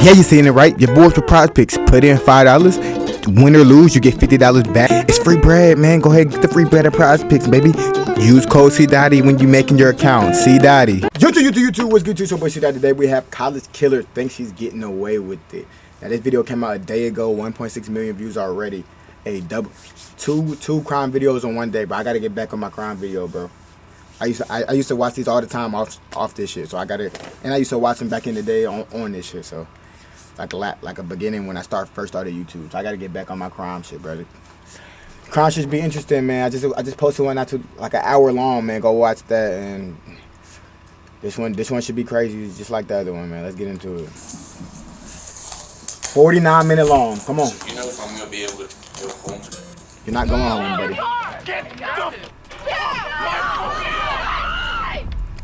Yeah, you seen it right. Your boys for prize picks. Put in $5. Win or lose, you get $50 back. It's free bread, man. Go ahead and get the free bread at prize picks, baby. Use code CDotty when you making your account. CDotty. YouTube, what's good to you? So boy, CDotty. Today we have College Killer thinks he's getting away with it. Now this video came out a day ago. 1.6 million views already. A double two crime videos on one day, but I gotta get back on my crime video, bro. I used to watch these all the time off this shit, so I gotta, and I used to watch them back in the day on this shit, so like a beginning when I first started YouTube. So I gotta get back on my crime shit, brother. Crime should be interesting, man. I just posted one not too like an hour long, man. Go watch that, and this one should be crazy, just like the other one, man. Let's get into it. 49-minute long. Come on. You know if I'm gonna be able to go home. You're not going home, buddy.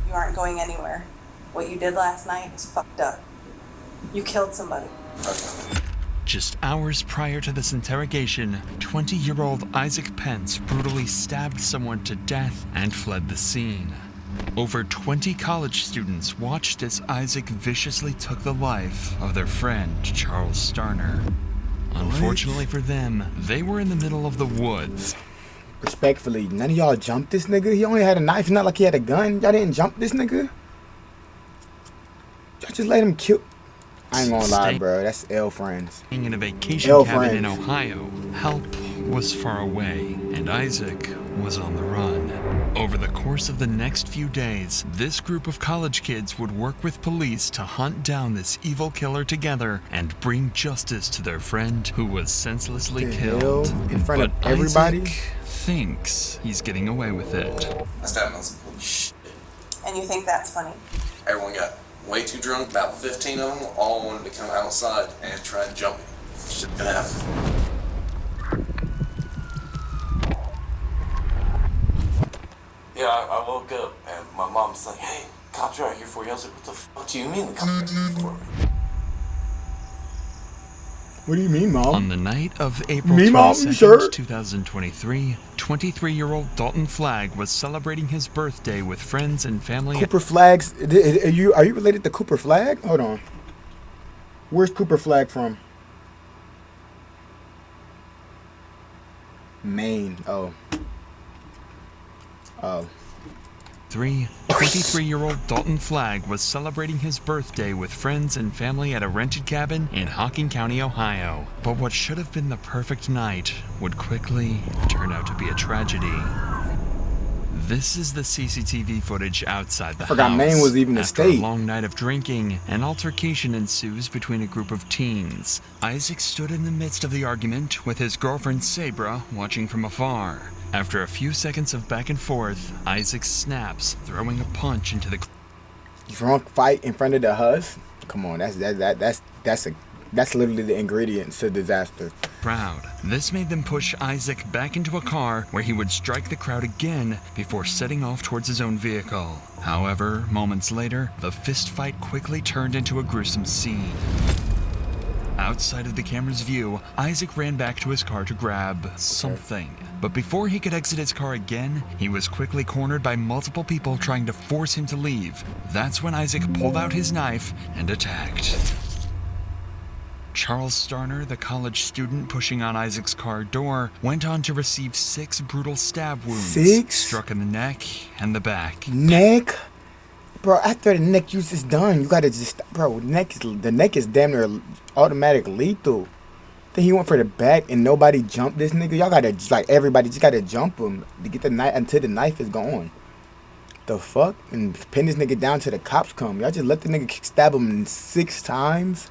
You aren't going anywhere. What you did last night is fucked up. You killed somebody. Just hours prior to this interrogation, 20-year-old Isaac Pence brutally stabbed someone to death and fled the scene. Over 20 college students watched as Isaac viciously took the life of their friend, Charles Starner. Unfortunately for them, they were in the middle of the woods. Respectfully, none of y'all jumped this nigga. He only had a knife, not like he had a gun. Y'all didn't jump this nigga. Y'all just let him kill. I ain't gonna lie, bro. That's L friends. In a vacation cabin in Ohio, help was far away, and Isaac was on the run. Over the course of the next few days, this group of college kids would work with police to hunt down this evil killer together and bring justice to their friend who was senselessly killed. In front of everybody? Isaac thinks he's getting away with it. I stabbed myself. Holy shit. And you think that's funny? Everyone got way too drunk. About 15 of them all wanted to come outside and try and jump me. Shit gonna happen. Yeah, I woke up and my mom's like, "Hey, cops are out here for you." I was like, "What the fuck do you mean the cops are out here for me?" What do you mean, Mom? On the night of April 22nd, 2023, 23-year-old Dalton Flagg was celebrating his birthday with friends and family. Cooper Flagg's. Are you related to Cooper Flagg? Hold on. Where's Cooper Flagg from? Maine. Oh. 23-year-old Dalton Flagg was celebrating his birthday with friends and family at a rented cabin in Hocking County, Ohio. But what should have been the perfect night would quickly turn out to be a tragedy. This is the CCTV footage outside the house. I forgot Maine was even a state. After a long night of drinking, an altercation ensues between a group of teens. Isaac stood in the midst of the argument with his girlfriend Sabra watching from afar. After a few seconds of back and forth, Isaac snaps, throwing a punch into the drunk fight in front of the hus. Come on, that's literally the ingredients to disaster. Crowd. This made them push Isaac back into a car where he would strike the crowd again before setting off towards his own vehicle. However, moments later, the fist fight quickly turned into a gruesome scene. Outside of the camera's view, Isaac ran back to his car to grab something. But before he could exit his car again, he was quickly cornered by multiple people trying to force him to leave. That's when Isaac pulled out his knife and attacked. Charles Starner, the college student pushing on Isaac's car door, went on to receive 6 brutal stab wounds. 6? Struck in the neck and the back. Neck? Bro, after the neck use is done, you gotta just, bro, the neck is damn near automatic lethal. Then he went for the back and nobody jumped this nigga. Y'all gotta, like, everybody just gotta jump him to get the knife until the knife is gone. The fuck? And pin this nigga down till the cops come. Y'all just let the nigga stab him 6 times?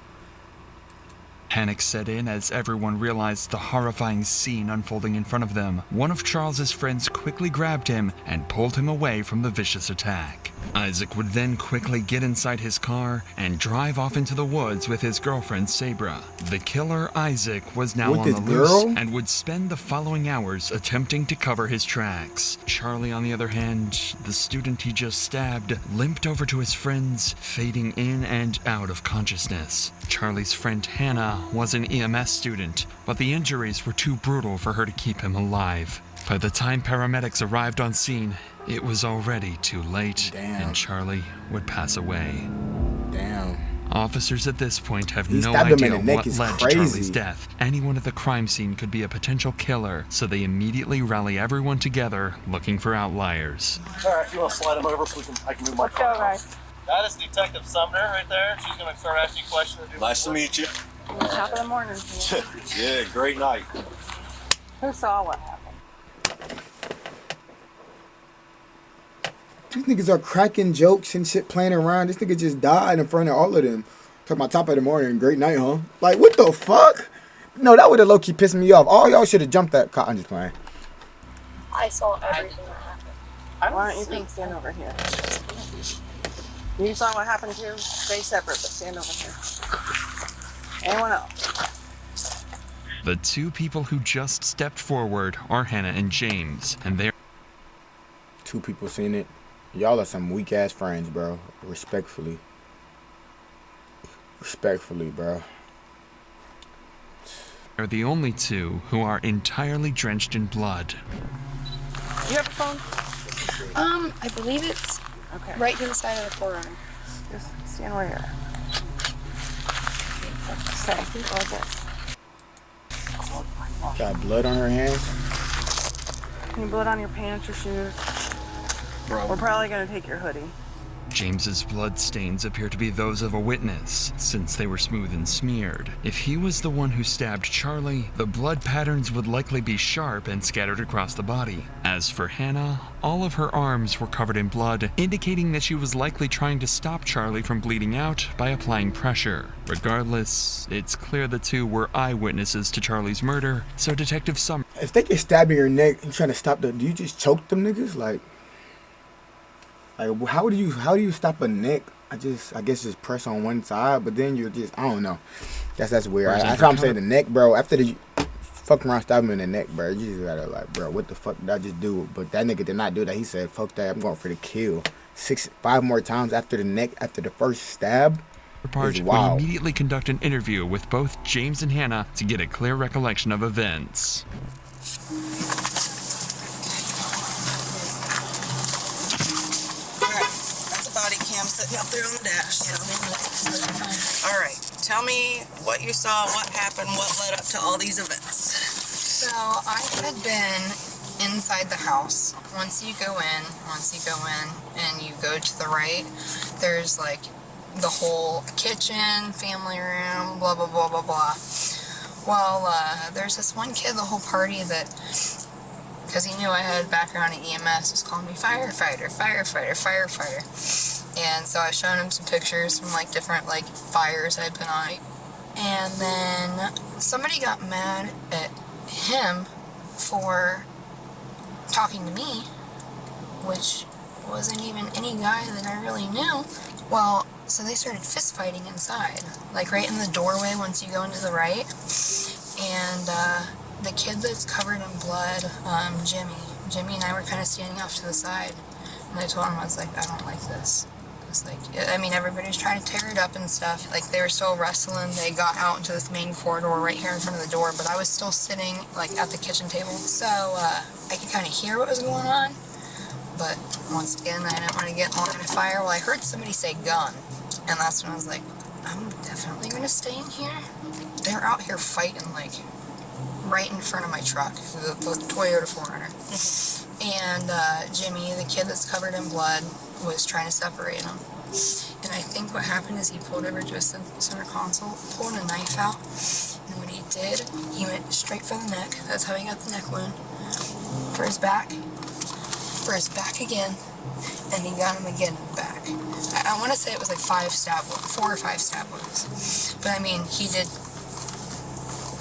Panic set in as everyone realized the horrifying scene unfolding in front of them. One of Charles's friends quickly grabbed him and pulled him away from the vicious attack. Isaac would then quickly get inside his car and drive off into the woods with his girlfriend Sabra. The killer, Isaac, was now on the loose and would spend the following hours attempting to cover his tracks. Charlie, on the other hand, the student he just stabbed, limped over to his friends, fading in and out of consciousness. Charlie's friend Hannah was an EMS student, but the injuries were too brutal for her to keep him alive. By the time paramedics arrived on scene, it was already too late, and Charlie would pass away. Damn. Officers at this point have He no stabbed him in idea the neck. what It's led to crazy. Charlie's death. Anyone at the crime scene could be a potential killer, so they immediately rally everyone together, looking for outliers. Alright, you want to slide him over so I can move my car? Let's go, guys. That is Detective Sumner right there. She's going to start asking you questions. Nice to meet you. Top of the morning. Yeah, great night. Who saw what happened? These niggas are cracking jokes and shit playing around. This nigga just died in front of all of them. Talking about top of the morning, great night, huh? Like, what the fuck? No, that would have low-key pissed me off. All y'all should have jumped that car. I'm just playing. I saw everything that happened. Why don't you think stand over here? You saw what happened too? Stay separate, but stand over here. Anyone else? The two people who just stepped forward are Hannah and James, and they're 2 people seen it. Y'all are some weak-ass friends, bro. Respectfully. Respectfully, bro. the only two who are entirely drenched in blood. You have a phone? I believe it's Okay. right to the side of the forearm. Just stand where you're at. Stay. Like this. Got blood on her hands. Any blood on your pants or shoes? We're probably gonna take your hoodie. James's blood stains appear to be those of a witness, since they were smooth and smeared. If he was the one who stabbed Charlie, the blood patterns would likely be sharp and scattered across the body. As for Hannah, all of her arms were covered in blood, indicating that she was likely trying to stop Charlie from bleeding out by applying pressure. Regardless, it's clear the two were eyewitnesses to Charlie's murder, so Detective Summer... If they get stabbed in your neck and trying to stop them, do you just choke them niggas? Like how do you stop a neck? I guess just press on one side, but then you're just, I don't know. That's weird. That's why I'm saying the neck, bro. After the fuck around, stab him in the neck, bro. You just gotta like, bro, what the fuck did I just do? But that nigga did not do that. He said, fuck that, I'm going for the kill. 5 more times after the neck, after the first stab. Parge would immediately conduct an interview with both James and Hannah to get a clear recollection of events. Body cam sitting up there on the dash. All right, tell me what you saw, what happened, what led up to all these events. So I had been inside the house. Once you go in and you go to the right, there's like the whole kitchen, family room, blah, blah, blah, blah, blah. Well, there's this one kid the whole party that, because he knew I had a background in EMS, was calling me firefighter, firefighter, firefighter. And so I showed him some pictures from like different like fires I'd been on. And then somebody got mad at him for talking to me, which wasn't even any guy that I really knew. Well, so they started fist fighting inside, like right in the doorway once you go into the right. And the kid that's covered in blood, Jimmy and I were kind of standing off to the side, and I told him, I was like, I don't like this. It's like, I mean, everybody's trying to tear it up and stuff. Like, they were still wrestling. They got out into this main corridor right here in front of the door, but I was still sitting, like, at the kitchen table. So, I could kind of hear what was going on, but once again, I didn't want to get in line of fire. Well, I heard somebody say gun, and that's when I was like, I'm definitely going to stay in here. They're out here fighting, like, right in front of my truck, the Toyota 4Runner. And Jimmy, the kid that's covered in blood, was trying to separate them. And I think what happened is he pulled over to a center console, pulled a knife out, and when he did, he went straight for the neck. That's how he got the neck wound. For his back again, and he got him again in the back. I want to say it was like 4 or 5 stab wounds. But I mean, he did,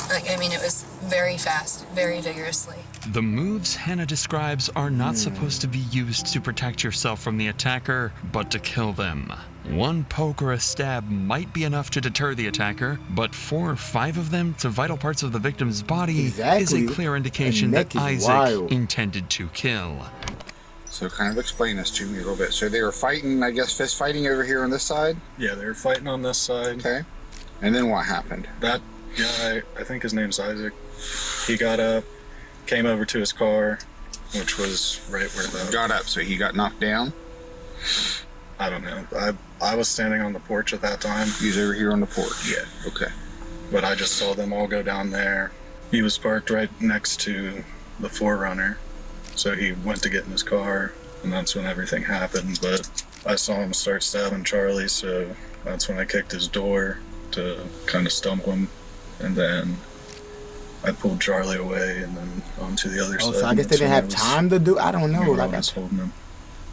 like, I mean, it was very fast, very vigorously. The moves Hannah describes are not supposed to be used to protect yourself from the attacker, but to kill them. One poke or a stab might be enough to deter the attacker, but 4 or 5 of them to vital parts of the victim's body is a clear indication that Isaac intended to kill. So kind of explain this to me a little bit. So they were fighting, I guess, fist fighting over here on this side? Yeah, they were fighting on this side. Okay. And then what happened? That guy, I think his name's Isaac, he got up, came over to his car, which was right where the... Got up, so he got knocked down? I don't know. I was standing on the porch at that time. He's over here on the porch. Yeah. Okay. But I just saw them all go down there. He was parked right next to the 4Runner. So he went to get in his car, and that's when everything happened. But I saw him start stabbing Charlie, so that's when I kicked his door to kind of stump him. And then I pulled Charlie away and then onto the other side. Oh, so I guess they didn't have time to do. I don't know. Like I was holding him.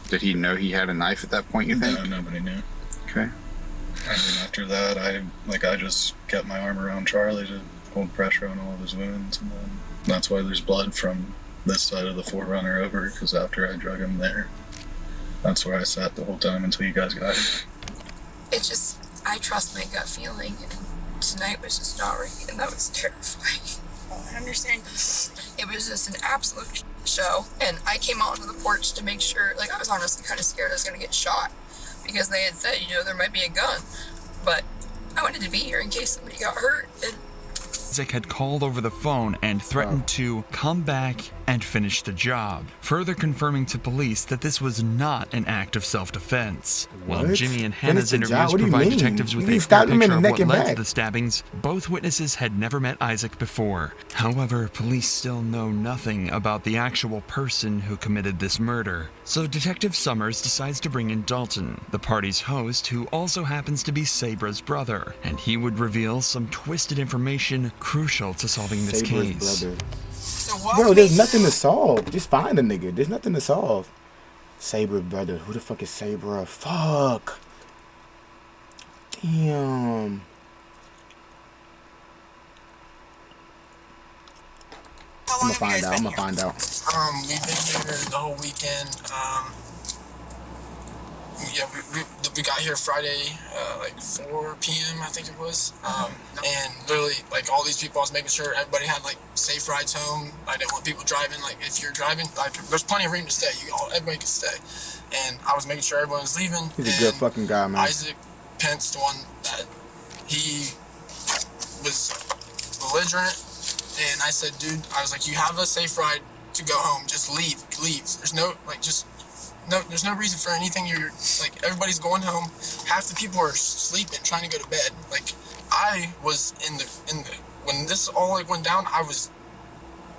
Did he know he had a knife at that point, you think? No, nobody knew. Okay. And then after that, I just kept my arm around Charlie to hold pressure on all of his wounds, and then that's why there's blood from this side of the 4Runner over, because after I drug him there, that's where I sat the whole time until you guys got here. It just, I trust my gut feeling, and tonight was just not right, and that was terrifying. I understand. It was just an absolute show, and I came out onto the porch to make sure, like, I was honestly kind of scared I was going to get shot, because they had said, you know, there might be a gun, but I wanted to be here in case somebody got hurt, and Isaac had called over the phone and threatened to come back and finish the job, further confirming to police that this was not an act of self-defense. While What? Jimmy and Finish Hannah's the interviews job? What do you provide mean? detectives with You a stabbed clear him in picture the of neck what and led to back. the stabbings, both witnesses had never met Isaac before. However, police still know nothing about the actual person who committed this murder. So Detective Summers decides to bring in Dalton, the party's host, who also happens to be Sabra's brother, and he would reveal some twisted information crucial to solving this Sabra's case. brother. So walk Bro, me there's nothing to solve. Just find a nigga. There's nothing to solve. Sabra brother. Who the fuck is Sabra? Fuck. Damn. How I'm long gonna have you find guys out. been here? We've been here the whole weekend. Yeah, we got here Friday, like 4 p.m. I think it was. And literally, like, all these people, I was making sure everybody had, like, safe rides home. I didn't want people driving. Like, if you're driving, like, there's plenty of room to stay. Everybody can stay. And I was making sure everyone was leaving. He's a good fucking guy, man. Isaac Pence, the one that he was belligerent. And I said, dude, I was like, you have a safe ride to go home. Just leave. There's no, like, there's no reason for anything. You're, like, everybody's going home. Half the people are sleeping, trying to go to bed. Like, I was in the, when this all, like, went down, I was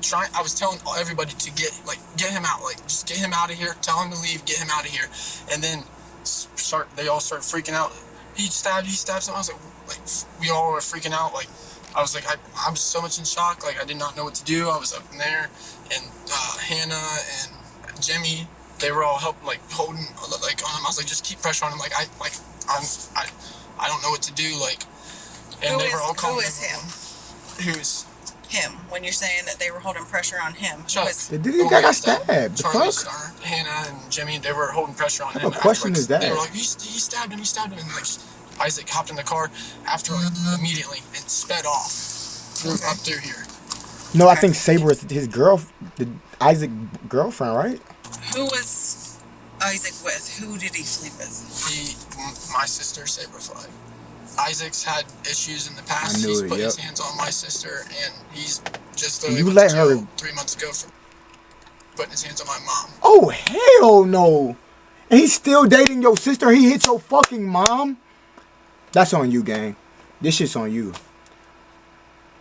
telling everybody to get him out. Like, just get him out of here. Tell him to leave. Get him out of here. And then they all started freaking out. He stabbed someone. I was like, we all were freaking out. Like, I was like, I was so much in shock. Like, I did not know what to do. I was up in there, and Hannah and Jimmy, they were all helping, like, holding, like, on him. I was like, just keep pressure on him. Like, I don't know what to do. Like, and they were all calling. Who is him? Who's Him. When you're saying that they were holding pressure on him, who Chuck? is? The dude got stabbed. The Charlie, fuck? Hannah and Jimmy, they were holding pressure on him. What question afterwards. is that? They were like, he stabbed him, and, like, Isaac hopped in the car after, like, immediately and sped off up through here. No, I think Sabra is his Isaac girlfriend, right? Who was Isaac with? Who did he sleep with? My sister, Sabra Flagg. Isaac's had issues in the past. I knew He's it, put his yep. hands on my sister, and he's just You went let to her- jail 3 months ago for putting his hands on my mom. Oh, hell no. And he's still dating your sister. He hit your fucking mom. That's on you, gang. This shit's on you.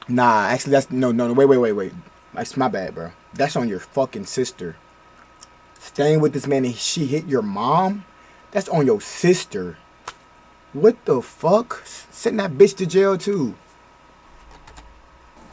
Nah, actually, that's... No, wait. That's my bad, bro. That's on your fucking sister. Staying with this man and she hit your mom? That's on your sister. What the fuck? Send that bitch to jail, too.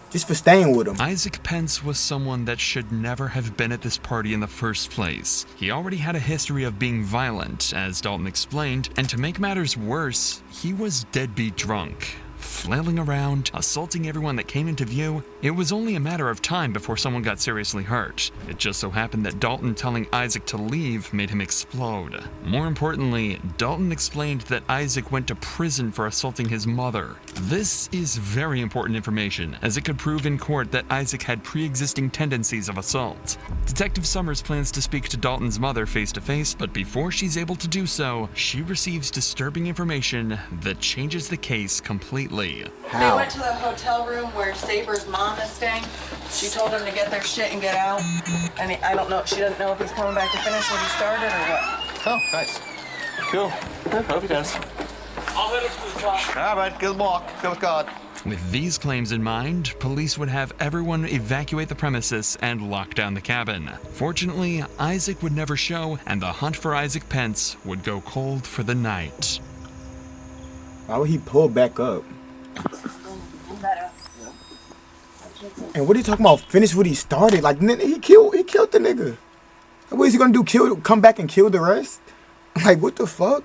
Just for staying with him. Isaac Pence was someone that should never have been at this party in the first place. He already had a history of being violent, as Dalton explained, and to make matters worse, he was deadbeat drunk. Flailing around, assaulting everyone that came into view, it was only a matter of time before someone got seriously hurt. It just so happened that Dalton telling Isaac to leave made him explode. More importantly, Dalton explained that Isaac went to prison for assaulting his mother. This is very important information, as it could prove in court that Isaac had pre-existing tendencies of assault. Detective Summers plans to speak to Dalton's mother face-to-face, but before she's able to do so, she receives disturbing information that changes the case completely. They How? went to the hotel room where Sabra's mom is staying. She told him to get their shit and get out. And I don't know, she doesn't know if he's coming back to finish what he started or what. Oh, nice. Cool. Hope he does. I'll head up to the top. All right, good luck. Go with God. With these claims in mind, police would have everyone evacuate the premises and lock down the cabin. Fortunately, Isaac would never show, and the hunt for Isaac Pence would go cold for the night. Why would he pull back up? And what are you talking about? Finish what he started? Like, he killed the nigga. What is he gonna do? Come back and kill the rest? Like, what the fuck?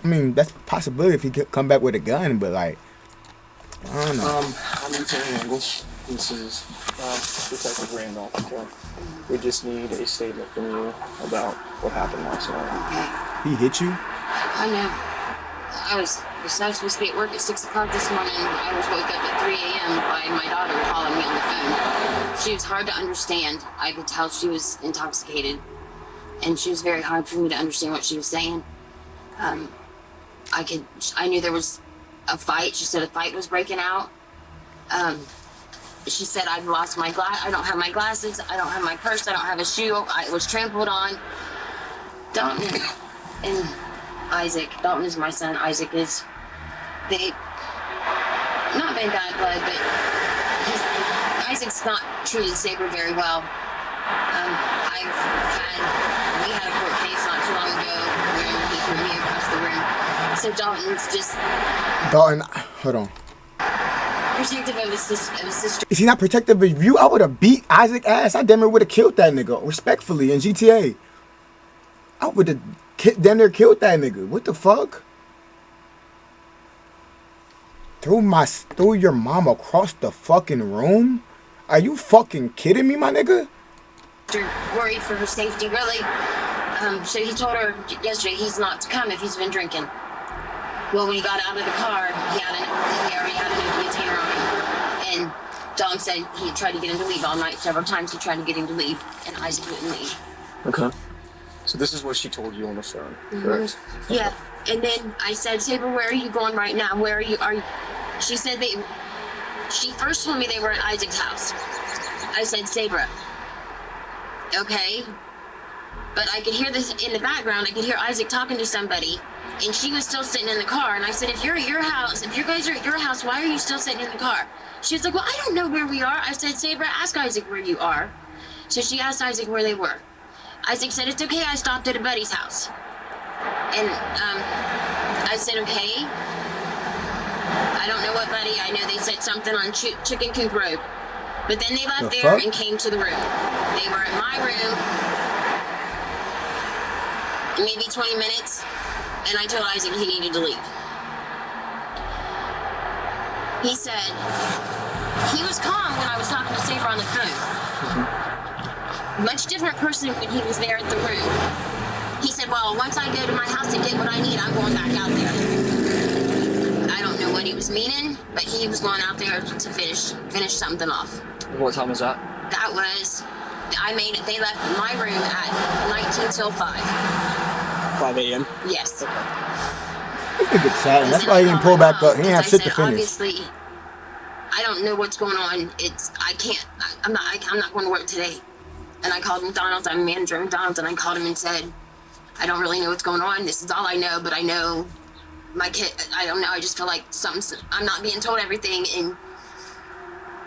I mean, that's a possibility if he could come back with a gun, but like, I don't know. I'm Lieutenant English. This is Detective Randolph. Okay. We just need a statement from you about what happened last night. He hit you? I know. I was supposed to be at work at 6 o'clock this morning. I was woke up at 3 a.m. by my daughter calling me on the phone. She was hard to understand. I could tell she was intoxicated. And she was very hard for me to understand what she was saying. I knew there was a fight. She said a fight was breaking out. She said I've lost my I don't have my glasses. I don't have my purse. I don't have a shoe. I was trampled on. Dalton and Isaac. Dalton is my son. Isaac is. They not been bad blood, but Isaac's not treated Sabra very well. We had a court case not too long ago where he threw me across the room. So Dalton's just. Dalton, hold on. Protective of his sister. Is he not protective of you? I would have beat Isaac ass. I damn near would have killed that nigga, respectfully, in GTA. I would have damn near killed that nigga. What the fuck? Threw your mom across the fucking room? Are you fucking kidding me, my nigga? Worried for her safety, really. So he told her yesterday he's not to come if he's been drinking. Well, when he got out of the car, he already had an empty container on him. And Dawn said he tried to get him to leave all night. Several times he tried to get him to leave, and Isaac wouldn't leave. Okay. So this is what she told you on the phone, correct? Yeah. And then I said, Sabra, where are you going right now? Where are you? She said she first told me they were at Isaac's house. I said, Sabra. Okay. But I could hear this in the background. I could hear Isaac talking to somebody. And she was still sitting in the car. And I said, if you're at your house, if you guys are at your house, why are you still sitting in the car? She was like, well, I don't know where we are. I said, Sabra, ask Isaac where you are. So she asked Isaac where they were. Isaac said, it's okay, I stopped at a buddy's house. And I said, okay. I don't know what buddy. I know they said something on Chicken Coop Road. But then they left there and came to the room. They were at my room. Maybe 20 minutes. And I told Isaac he needed to leave. He said, he was calm when I was talking to Sabra on the phone. Much different person when he was there at the room. He said, well, once I go to my house and get what I need, I'm going back out there. I don't know what he was meaning, but he was going out there to finish something off. What time was that? That was, they left my room at 19 till 5. 5 a.m.? Yes. This nigga's sad. That's why he didn't pull back up. He didn't have shit to finish. Obviously, I don't know what's going on. I'm not going to work today. And I called McDonald's. I'm a manager at McDonald's, and I called him and said, I don't really know what's going on. This is all I know, but I know my kid, I don't know. I just feel like I'm not being told everything, and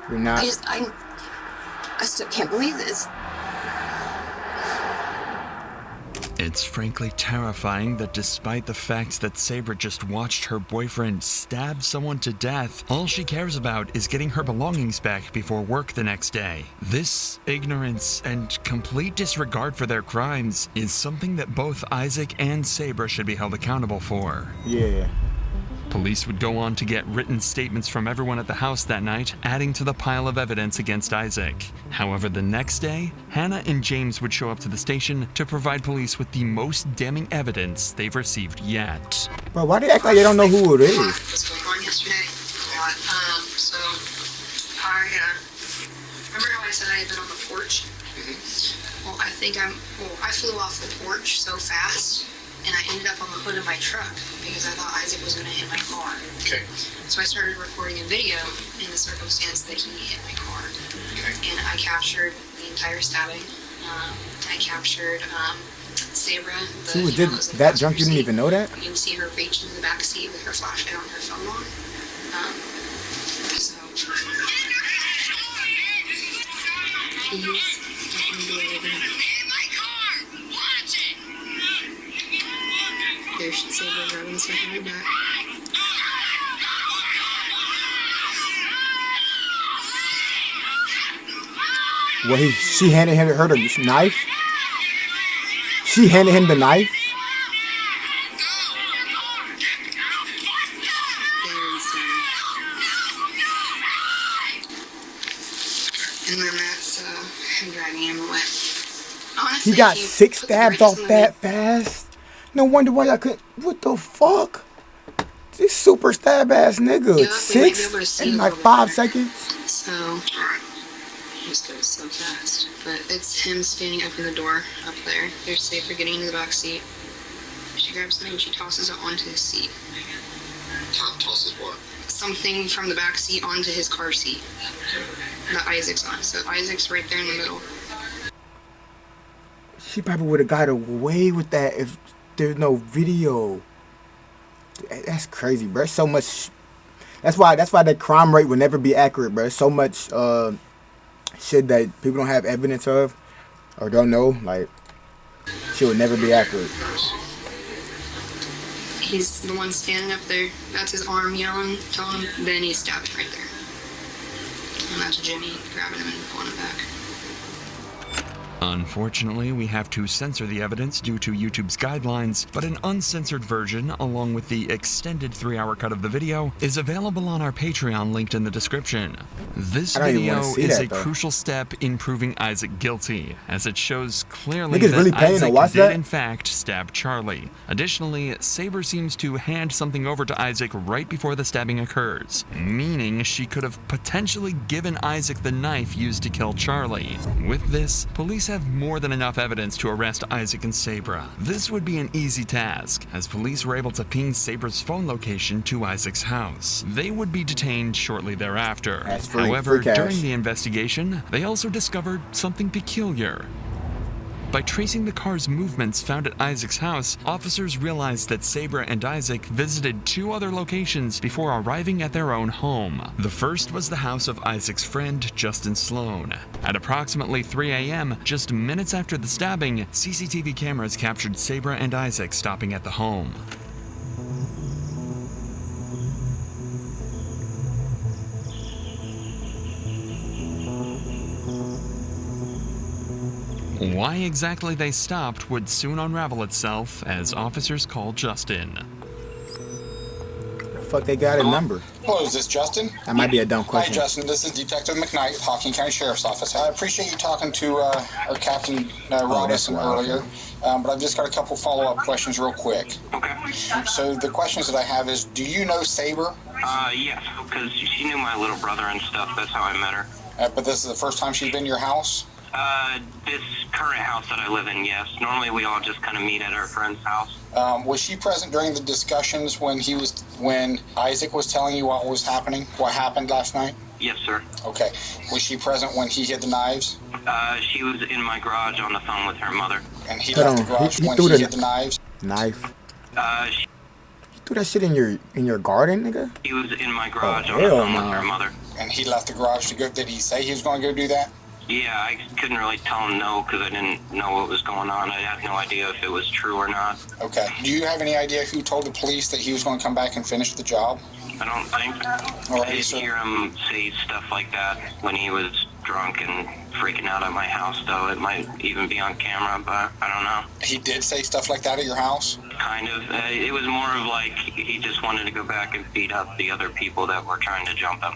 you're not. I still can't believe this. It's frankly terrifying that despite the fact that Sabra just watched her boyfriend stab someone to death, all she cares about is getting her belongings back before work the next day. This ignorance and complete disregard for their crimes is something that both Isaac and Sabra should be held accountable for. Yeah. Police would go on to get written statements from everyone at the house that night, adding to the pile of evidence against Isaac. However, the next day, Hannah and James would show up to the station to provide police with the most damning evidence they've received yet. Bro, why do they act like they don't know who it is? What's going on yesterday? So I remember how I said I had been on the porch? Well, I flew off the porch so fast, and I ended up on the hood of my truck because I thought Isaac was going to hit my car. Okay. So I started recording a video in the circumstance that he hit my car. Okay. And I captured the entire stabbing. I captured Sabra. She was that drunk, you didn't even know that? You can see her reach in the back seat with her flashlight on her phone on. So there's Sabra grabbing stuff in her back. Wait, she handed her the knife? She handed him the knife? And then that's him dragging him away. Honestly, He got 6 stabs off that fast? No wonder why I couldn't. What the fuck? This super stab ass nigga. Yeah, 6 in like 5 seconds? So, just goes so fast. But it's him standing up in the door up there. There's Sabra getting into the back seat. She grabs something and she tosses it onto his seat. Tosses what? Something from the back seat onto his car seat. That Isaac's on. So Isaac's right there in the middle. She probably would have got away with that if there's no video. That's crazy, bro. So much. That's why the crime rate will never be accurate, bro. So much shit that people don't have evidence of or don't know. Like, she will never be accurate. He's the one standing up there. That's his arm yelling, telling him. Then he's stabbed right there. And that's Jimmy grabbing him and pulling him back. Unfortunately, we have to censor the evidence due to YouTube's guidelines, but an uncensored version, along with the extended 3-hour cut of the video, is available on our Patreon linked in the description. This video is a crucial step in proving Isaac guilty, as it shows clearly that Isaac did in fact stab Charlie. Additionally, Sabra seems to hand something over to Isaac right before the stabbing occurs, meaning she could have potentially given Isaac the knife used to kill Charlie. With this, police have more than enough evidence to arrest Isaac and Sabra. This would be an easy task, as police were able to ping Sabra's phone location to Isaac's house. They would be detained shortly thereafter. However, during the investigation, they also discovered something peculiar. By tracing the car's movements found at Isaac's house, officers realized that Sabra and Isaac visited 2 other locations before arriving at their own home. The first was the house of Isaac's friend, Justin Sloan. At approximately 3 a.m., just minutes after the stabbing, CCTV cameras captured Sabra and Isaac stopping at the home. Why exactly they stopped would soon unravel itself as officers called Justin. The fuck they got a number? Hello, is this Justin? That might be a dumb question. Hi, Justin. This is Detective McKnight, Hawking County Sheriff's Office. I appreciate you talking to our Captain Robinson earlier, but I've just got a couple follow-up questions real quick. Okay. So the questions that I have is, do you know Sabra? Yes, because she knew my little brother and stuff. That's how I met her. But this is the first time she's been to your house? This current house that I live in, yes. Normally we all just kind of meet at our friend's house. Was she present during the discussions when Isaac was telling you what was happening, what happened last night? Yes, sir. Okay. Was she present when he hid the knives? She was in my garage on the phone with her mother. And he left the garage when he hid the knives? Knife. She You threw that shit in your garden, nigga? He was in my garage on the phone with her mother. And he left the garage to go. Did he say he was going to go do that? Yeah, I couldn't really tell him no because I didn't know what was going on. I had no idea if it was true or not. Okay. Do you have any idea who told the police that he was going to come back and finish the job? I don't think. I didn't hear him say stuff like that when he was drunk and freaking out at my house, though. It might even be on camera, but I don't know. He did say stuff like that at your house? Kind of. It was more of like he just wanted to go back and beat up the other people that were trying to jump him.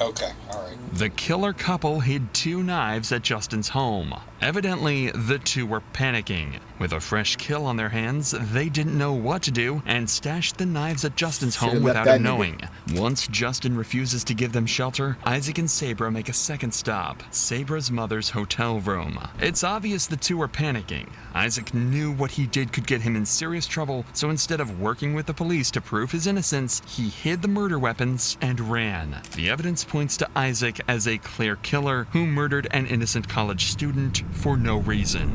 Okay, all right. The killer couple hid 2 knives at Justin's home. Evidently, the 2 were panicking. With a fresh kill on their hands, they didn't know what to do and stashed the knives at Justin's home without him knowing. Once Justin refuses to give them shelter, Isaac and Sabra make a second stop, Sabra's mother's hotel room. It's obvious the 2 were panicking. Isaac knew what he did could get him in serious trouble, so instead of working with the police to prove his innocence, he hid the murder weapons and ran. The evidence points to Isaac as a clear killer who murdered an innocent college student for no reason.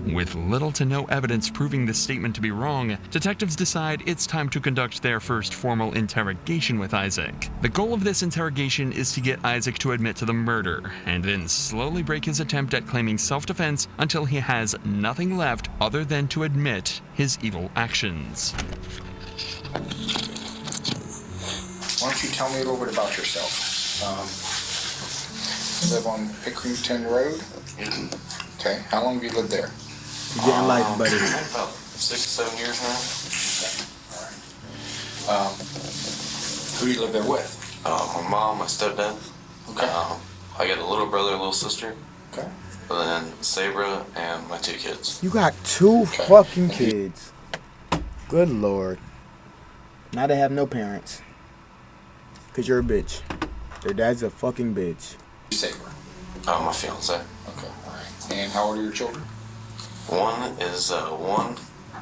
With little to no evidence proving this statement to be wrong, detectives decide it's time to conduct their first formal interrogation with Isaac. The goal of this interrogation is to get Isaac to admit to the murder, and then slowly break his attempt at claiming self-defense until he has nothing left other than to admit his evil actions. Why don't you tell me a little bit about yourself? You live on Pickerington Road? Okay, how long have you lived there? You're getting life, buddy. About 6-7 years now. All right. Who do you live there with? My mom, my stepdad. Okay. I got a little brother, a little sister. Okay. And then Sabra and my 2 kids. You got 2 fucking kids. Good lord. Now they have no parents. Cause you're a bitch. Their dad's a fucking bitch. Sabra. My fiance. Okay, all right. And how old are your children? One is 1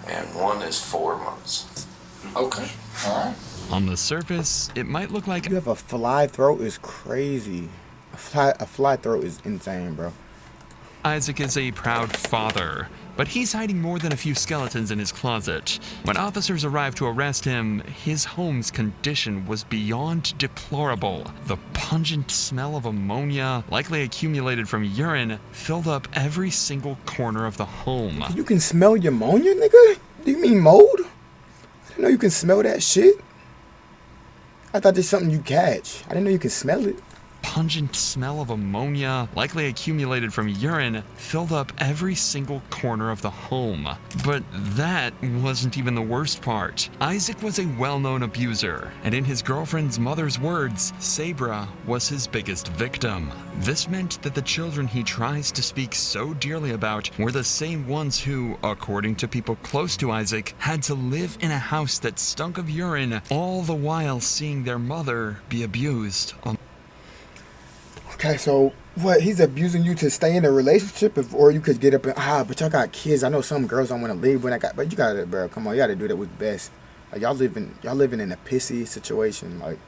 and one is 4 months. Okay, all right. On the surface, it might look like You have a fly throat is crazy. A fly throat is insane, bro. Isaac is a proud father, but he's hiding more than a few skeletons in his closet. When officers arrived to arrest him, his home's condition was beyond deplorable. The pungent smell of ammonia, likely accumulated from urine, filled up every single corner of the home. You can smell your ammonia, nigga? Do you mean mold? I didn't know you can smell that shit. I thought there's something you catch. I didn't know you can smell it. Pungent smell of ammonia, likely accumulated from urine, filled up every single corner of the home. But that wasn't even the worst part. Isaac was a well-known abuser, and in his girlfriend's mother's words, Sabra was his biggest victim. This meant that the children he tries to speak so dearly about were the same ones who, according to people close to Isaac, had to live in a house that stunk of urine, all the while seeing their mother be abused. Okay, so what? He's abusing you to stay in a relationship, or you could get up and but y'all got kids. I know some girls don't want to leave when but you gotta, bro. Come on, you gotta do that with best. Like y'all living in a pissy situation, like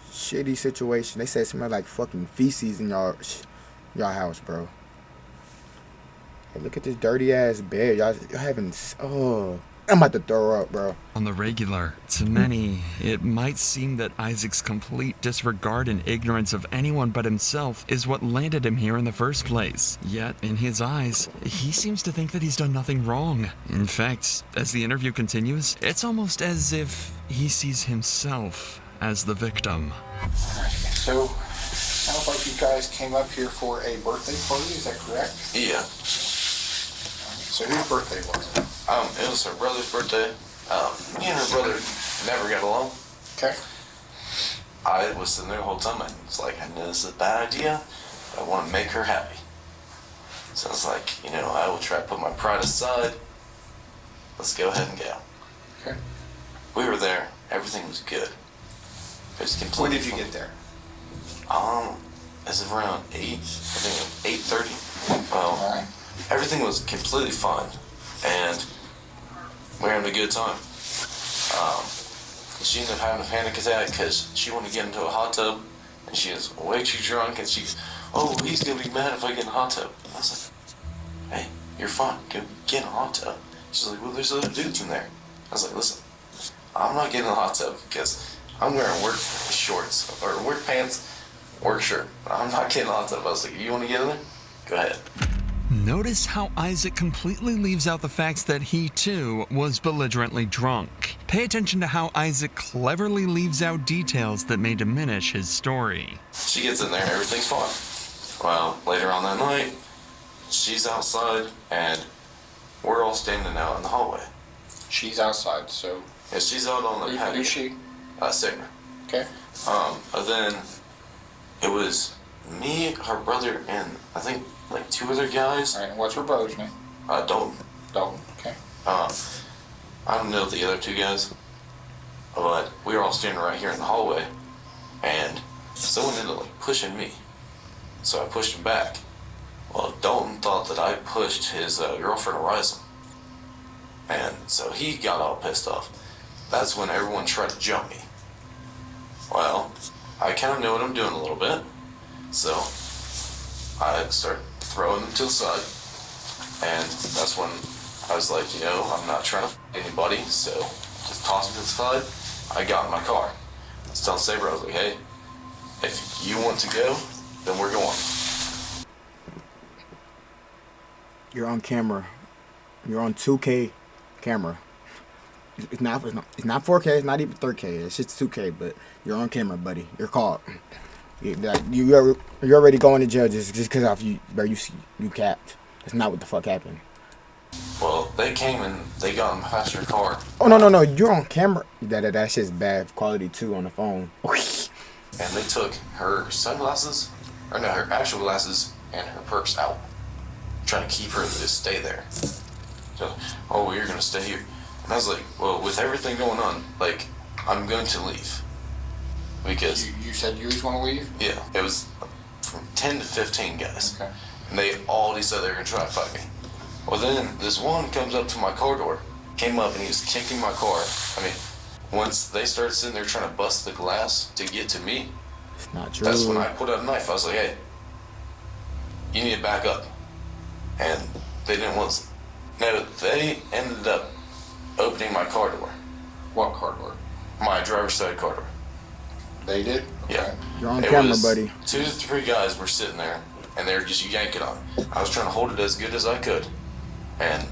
shitty situation. They said something like fucking feces in y'all house, bro. Hey, look at this dirty ass bed. Y'all having I'm about to throw up, bro. On the regular, to many, it might seem that Isaac's complete disregard and ignorance of anyone but himself is what landed him here in the first place. Yet, in his eyes, he seems to think that he's done nothing wrong. In fact, as the interview continues, it's almost as if he sees himself as the victim. Alright, so sounds like you guys came up here for a birthday party, is that correct? Yeah. So whose birthday was it? It was her brother's birthday. Me and her brother never got along. Okay. I was sitting there the whole time, and it's like, I know this is a bad idea, but I want to make her happy. So I was like, I will try to put my pride aside. Let's go ahead and go. Okay. We were there. Everything was good. It was completely When did you get there? As of around 8, I think 8:30. Well, All right. everything was completely fine, and we were having a good time. She ended up having a panic attack because she wanted to get into a hot tub, and she was way too drunk, and she's, he's gonna be mad if I get in a hot tub. I was like, hey, you're fine, go get in a hot tub. She's like, well, there's other dudes in there. I was like, listen, I'm not getting in a hot tub because I'm wearing work shorts, or work pants, work shirt. I'm not getting in a hot tub. I was like, you want to get in there? Go ahead. Notice how Isaac completely leaves out the facts that he, too, was belligerently drunk. Pay attention to how Isaac cleverly leaves out details that may diminish his story. She gets in there, everything's fine. Well, later on that night, she's outside, and we're all standing out in the hallway. She's outside, so... Yeah, she's out on the patio. Who's she? Sabra. Okay. And then it was me, her brother, and I think like 2 other guys. All right, what's her brother's name? Dalton. Dalton, okay. I don't know the other 2 guys, but we were all standing right here in the hallway, and someone ended up like pushing me, so I pushed him back. Well, Dalton thought that I pushed his girlfriend Horizon, and so he got all pissed off. That's when everyone tried to jump me. Well, I kind of know what I'm doing a little bit, so I start throwing them to the side, And that's when I was like, you know, I'm not trying to fight anybody, so just toss him to the side. I got in my car. I was telling Sabra, I was like, hey, if you want to go, then we're going. You're on camera. You're on 2K camera. It's not 4K. It's not even 3K. It's just 2K. But you're on camera, buddy. You're caught. You're already going to jail just because of you, bro. You capped. That's not what the fuck happened. Well, they came and they got in past your car. Oh no! You're on camera. That shit's bad quality too on the phone. And they took her sunglasses, or no, her actual glasses and her purse out, trying to keep her to just stay there. So, oh, well, you're gonna stay here. And I was like, well, with everything going on, like, I'm going to leave. Because you said you just want to leave? Yeah, it was from 10 to 15 guys. Okay. And they all decided they were gonna try to fight me. Well, then this one comes up to my car door, came up and he was kicking my car. I mean, once they started sitting there trying to bust the glass to get to me, it's not true. That's when I put out a knife. I was like, hey, you need to back up. And they didn't want to. No, they ended up opening my car door. What car door? My driver's side car door. They did? Okay. Yeah. You're on camera, buddy. 2 to 3 guys were sitting there, and they were just yanking on it. I was trying to hold it as good as I could. And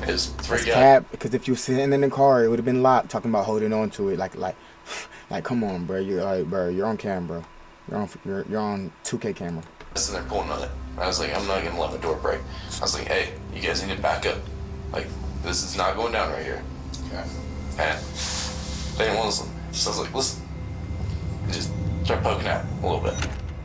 it was 3 guys. Because if you were sitting in the car, it would have been locked. Talking about holding on to it, like, come on, bro. You're on camera, bro. You're on 2K camera. Sitting there pulling on it. I was like, I'm not gonna let my door break. I was like, hey, you guys need to back up. Like, this is not going down right here. Okay. And they didn't want to listen. So I was like, listen. And just start poking out a little bit.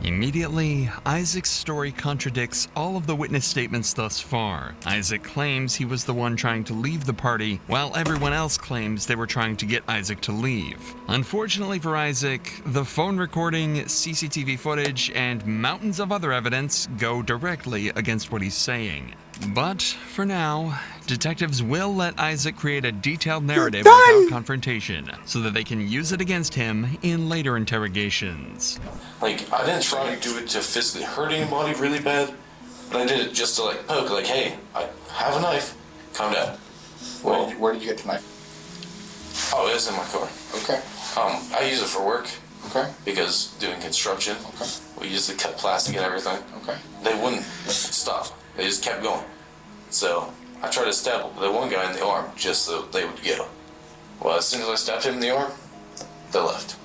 Immediately, Isaac's story contradicts all of the witness statements thus far. Isaac claims he was the one trying to leave the party, while everyone else claims they were trying to get Isaac to leave. Unfortunately for Isaac, the phone recording, CCTV footage, and mountains of other evidence go directly against what he's saying. But, for now, detectives will let Isaac create a detailed narrative without confrontation, so that they can use it against him in later interrogations. Like, I didn't try to do it to physically hurt anybody really bad, but I did it just to, like, poke, like, hey, I have a knife, calm down. Well, Where did you get the knife? Oh, it was in my car. Okay. I use it for work. Okay. Because doing construction, okay, we used to cut plastic and everything. Okay. They wouldn't stop. They just kept going. So I tried to stab the one guy in the arm just so they would go. Well, as soon as I stabbed him in the arm, they left.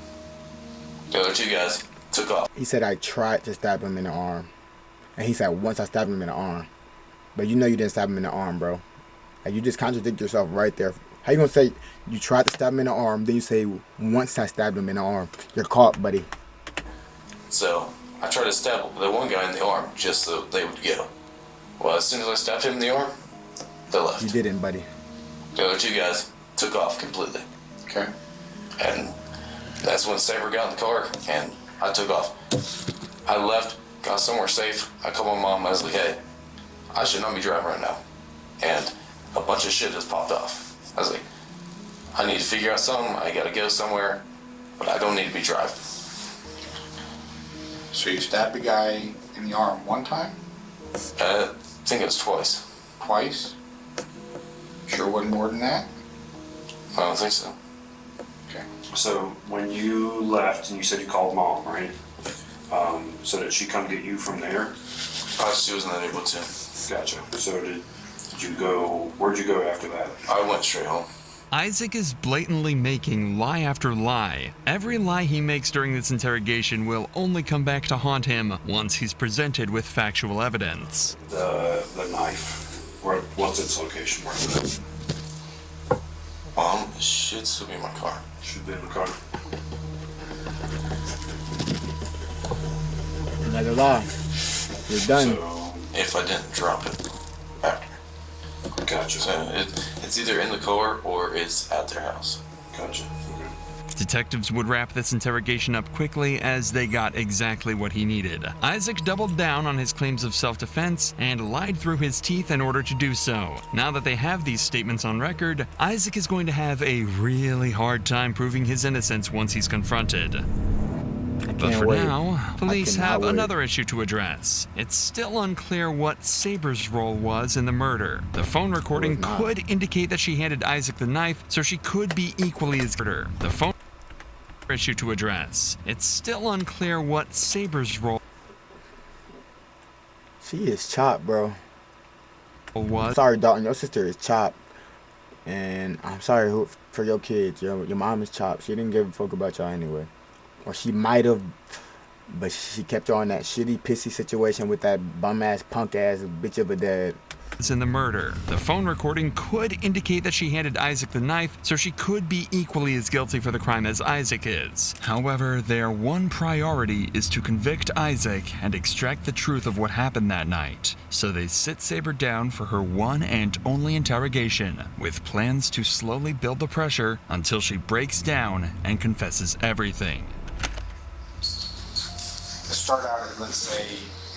The other 2 guys took off. He said I tried to stab him in the arm. And he said once I stabbed him in the arm. But you know you didn't stab him in the arm, bro. Like, you just contradict yourself right there. How you gonna say you tried to stab him in the arm, then you say once I stabbed him in the arm? You're caught, buddy. So I tried to stab the one guy in the arm just so they would go. Well, as soon as I stabbed him in the arm, they left. You didn't, buddy. The other 2 guys took off completely. Okay. And that's when Sabra got in the car and I took off. I left, got somewhere safe. I called my mom. I was like, hey, I should not be driving right now. And a bunch of shit just popped off. I was like, I need to figure out something. I gotta go somewhere, but I don't need to be driving. So you stabbed the guy in the arm one time? I think it was twice. Twice? Sure wasn't more than that? I don't think so. Okay. So when you left and you said you called mom, right? So did she come get you from there? She wasn't able to. Gotcha. So did you go, where'd you go after that? I went straight home. Isaac is blatantly making lie after lie. Every lie he makes during this interrogation will only come back to haunt him once he's presented with factual evidence. The knife, what's its location? Where's it? It should still be in my car. Should be in the car. Another lie. You're done. So, if I didn't drop it after. Gotcha. So it's either in the car or it's at their house. Gotcha. Okay. Detectives would wrap this interrogation up quickly as they got exactly what he needed. Isaac doubled down on his claims of self-defense and lied through his teeth in order to do so. Now that they have these statements on record, Isaac is going to have a really hard time proving his innocence once he's confronted. But for wait. now, police cannot have wait. another issue to address. It's still unclear what Sabra's role was in the murder. The phone recording not. could indicate that she handed Isaac the knife, so she could be equally as murder. The phone issue to address. It's still unclear what Sabra's role She is chopped, bro. was. Sorry, Dalton. Your sister is chopped. And I'm sorry for your kids. Your mom is chopped. She didn't give a fuck about y'all anyway. Or she might have, but she kept y'all in that shitty, pissy situation with that bum-ass, punk-ass bitch of a dad. In the murder. The phone recording could indicate that she handed Isaac the knife, so she could be equally as guilty for the crime as Isaac is. However, their one priority is to convict Isaac and extract the truth of what happened that night. So they sit Sabra down for her one and only interrogation, with plans to slowly build the pressure until she breaks down and confesses everything. Let's start out at, let's say,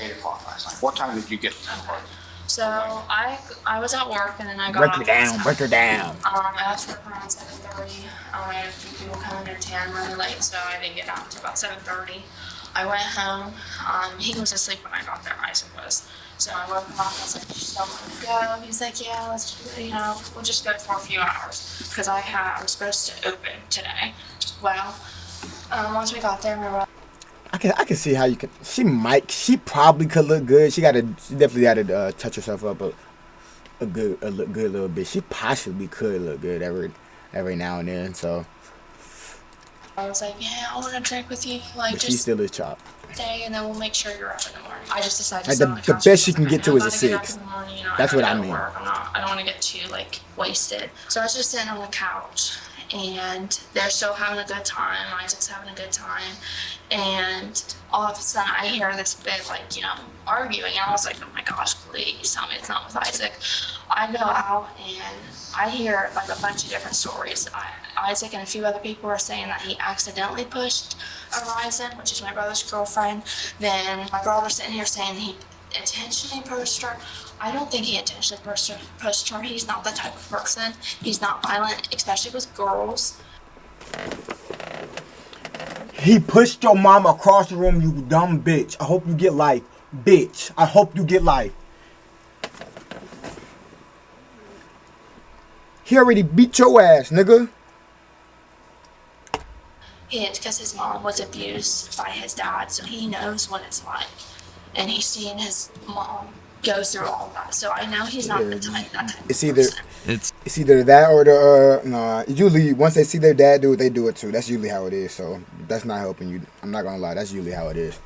8 o'clock last night. What time did you get to work? So I was at work and then I got Break off her down, break her down. I left work around 7:30. I had a few people coming at 10 running late, so I didn't get out until about 7:30. I went home. He was asleep when I got there, Isaac was. So I woke him up and I was like, you still want to go? He's like, yeah, let's, we'll just go for a few hours. Because I was supposed to open today. Well, once we got there, we were I can see how you can. She probably could look good. She definitely got to touch herself up a good little bit. She possibly could look good every now and then. So. I was like, yeah, I want to drink with you. Like, But just she still is chopped. stay, and then we'll make sure you're up in the morning. I just decided Like to sit on the couch best she because can get I to know is a I gotta get up 6. in the morning, That's what I gotta go to mean. work. I don't want to get too wasted. So I was just sitting on the couch, and they're still having a good time. Isaac's having a good time, and all of a sudden I hear this big arguing, and I was like, oh my gosh, please tell me it's not with Isaac. I go out and I hear like a bunch of different stories. Isaac and a few other people are saying that he accidentally pushed Horizon, which is my brother's girlfriend. Then my brother's sitting here saying he intentionally pushed her. I don't think he intentionally pushed her. He's not that type of person. He's not violent, especially with girls. He pushed your mama across the room, you dumb bitch. I hope you get life. Bitch. I hope you get life. He already beat your ass, nigga. Because his mom was abused by his dad, so he knows what it's like. And he's seen his mom go through all that. So I know he's not that type It's of either person. it's either that or the usually once they see their dad do it, they do it too. That's usually how it is. So that's not helping you. I'm not gonna lie. That's usually how it is.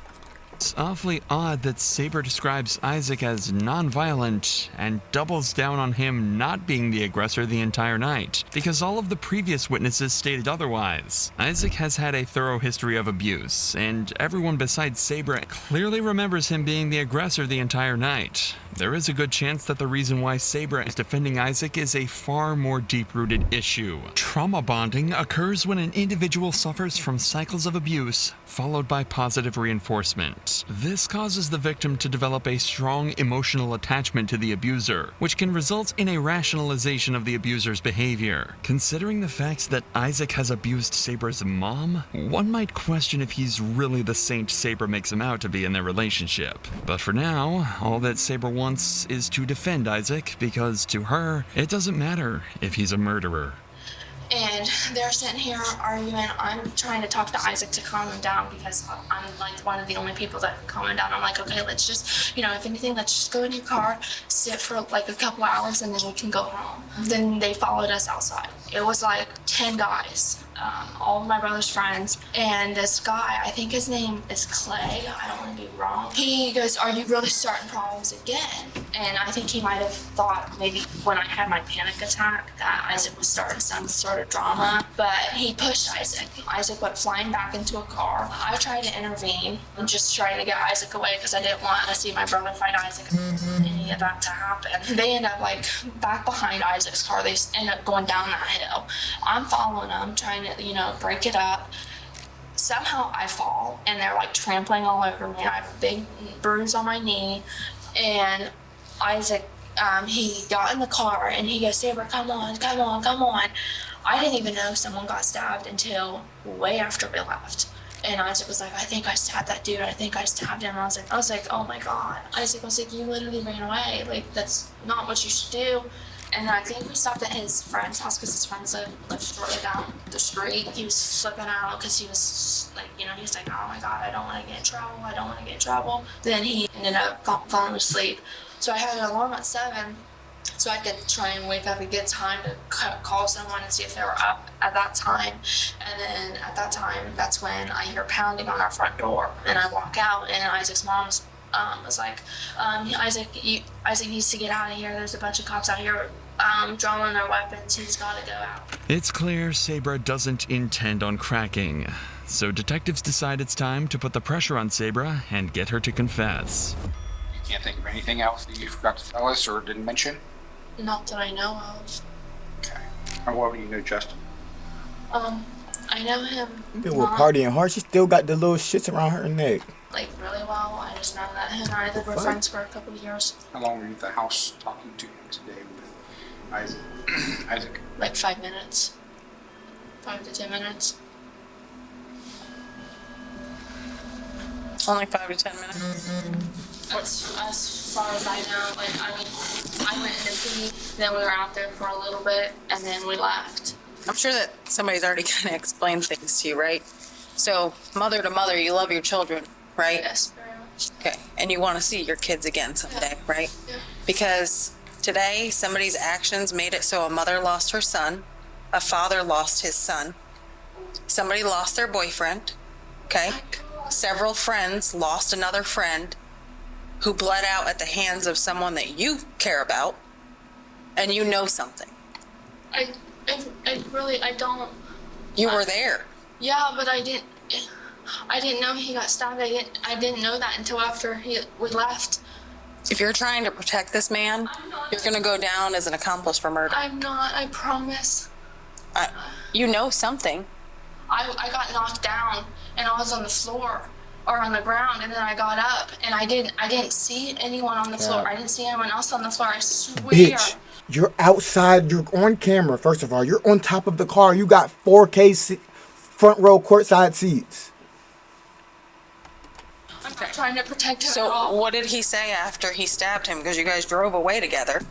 It's awfully odd that Sabra describes Isaac as non-violent and doubles down on him not being the aggressor the entire night, because all of the previous witnesses stated otherwise. Isaac has had a thorough history of abuse, and everyone besides Sabra clearly remembers him being the aggressor the entire night. There is a good chance that the reason why Sabra is defending Isaac is a far more deep-rooted issue. Trauma bonding occurs when an individual suffers from cycles of abuse, followed by positive reinforcement. This causes the victim to develop a strong emotional attachment to the abuser, which can result in a rationalization of the abuser's behavior. Considering the fact that Isaac has abused Sabra's mom, one might question if he's really the saint Sabra makes him out to be in their relationship. But for now, all that Sabra wants is to defend Isaac, because to her, it doesn't matter if he's a murderer. And they're sitting here arguing. I'm trying to talk to Isaac to calm him down because I'm like one of the only people that can calm him down. I'm like, okay, let's just, if anything, let's just go in your car, sit for like a couple hours, and then we can go home. Then they followed us outside. It was like 10 guys, all of my brother's friends. And this guy, I think his name is Clay. I don't want to be wrong. He goes, are you really starting problems again? And I think he might have thought maybe when I had my panic attack that Isaac was starting some sort of drama, but he pushed Isaac. Isaac went flying back into a car. I tried to intervene and just trying to get Isaac away because I didn't want to see my brother fight Isaac and any of that to happen. They end up like back behind Isaac's car. They end up going down that hill. I'm following them, trying to, break it up. Somehow I fall and they're like trampling all over me. I have a big bruise on my knee, and Isaac, he got in the car and he goes, Sabra, come on. I didn't even know someone got stabbed until way after we left. And Isaac was like, I think I stabbed that dude. I think I stabbed him. I was like, oh my God. Isaac was like, you literally ran away. Like, that's not what you should do. And then I think we stopped at his friend's house because his friends lived shortly down the street. He was flipping out because he was like, you know, he was like, oh my God, I don't want to get in trouble. I don't want to get in trouble. Then he ended up falling asleep. So I had an alarm at 7. So I could try and wake up and get time to call someone and see if they were up at that time. And then at that time, that's when I hear pounding on our front door. And I walk out, and Isaac's mom was like, Isaac needs to get out of here. There's a bunch of cops out here drawing their weapons. He's got to go out. It's clear Sabra doesn't intend on cracking. So detectives decide it's time to put the pressure on Sabra and get her to confess. You can't think of anything else that you forgot to tell us or didn't mention? Not that I know of. Okay. How well do you know Justin? I know him. They were partying hard. She still got the little shits around her neck. Like really well. I just know that him and I were friends for a couple of years. How long were you at the house talking to him today with Isaac? Isaac? Like 5 minutes. 5 to 10 minutes. Only 5 to 10 minutes. As far as I know, like, I mean, I went in to pee, then we were out there for a little bit, and then we left. I'm sure that somebody's already kind of explained things to you, right? So, mother to mother, you love your children, right? Yes, very much. Okay, and you want to see your kids again someday, right? Yeah. Because today, somebody's actions made it so a mother lost her son, a father lost his son, somebody lost their boyfriend, okay? Several friends lost another friend who bled out at the hands of someone that you care about, and you know something. I don't. You were there. Yeah, but I didn't know he got stabbed. I didn't know that until after we left. If you're trying to protect this man, you're gonna go down as an accomplice for murder. I'm not, I promise. You know something. I got knocked down and I was on the floor or on the ground, and then I got up and I didn't see anyone on the floor. I didn't see anyone else on the floor. I swear. Bitch, you're outside. You're on camera. First of all, you're on top of the car. You got 4K front row courtside seats. I'm not trying to protect him at So all. what did he say after he stabbed him? Because you guys drove away together.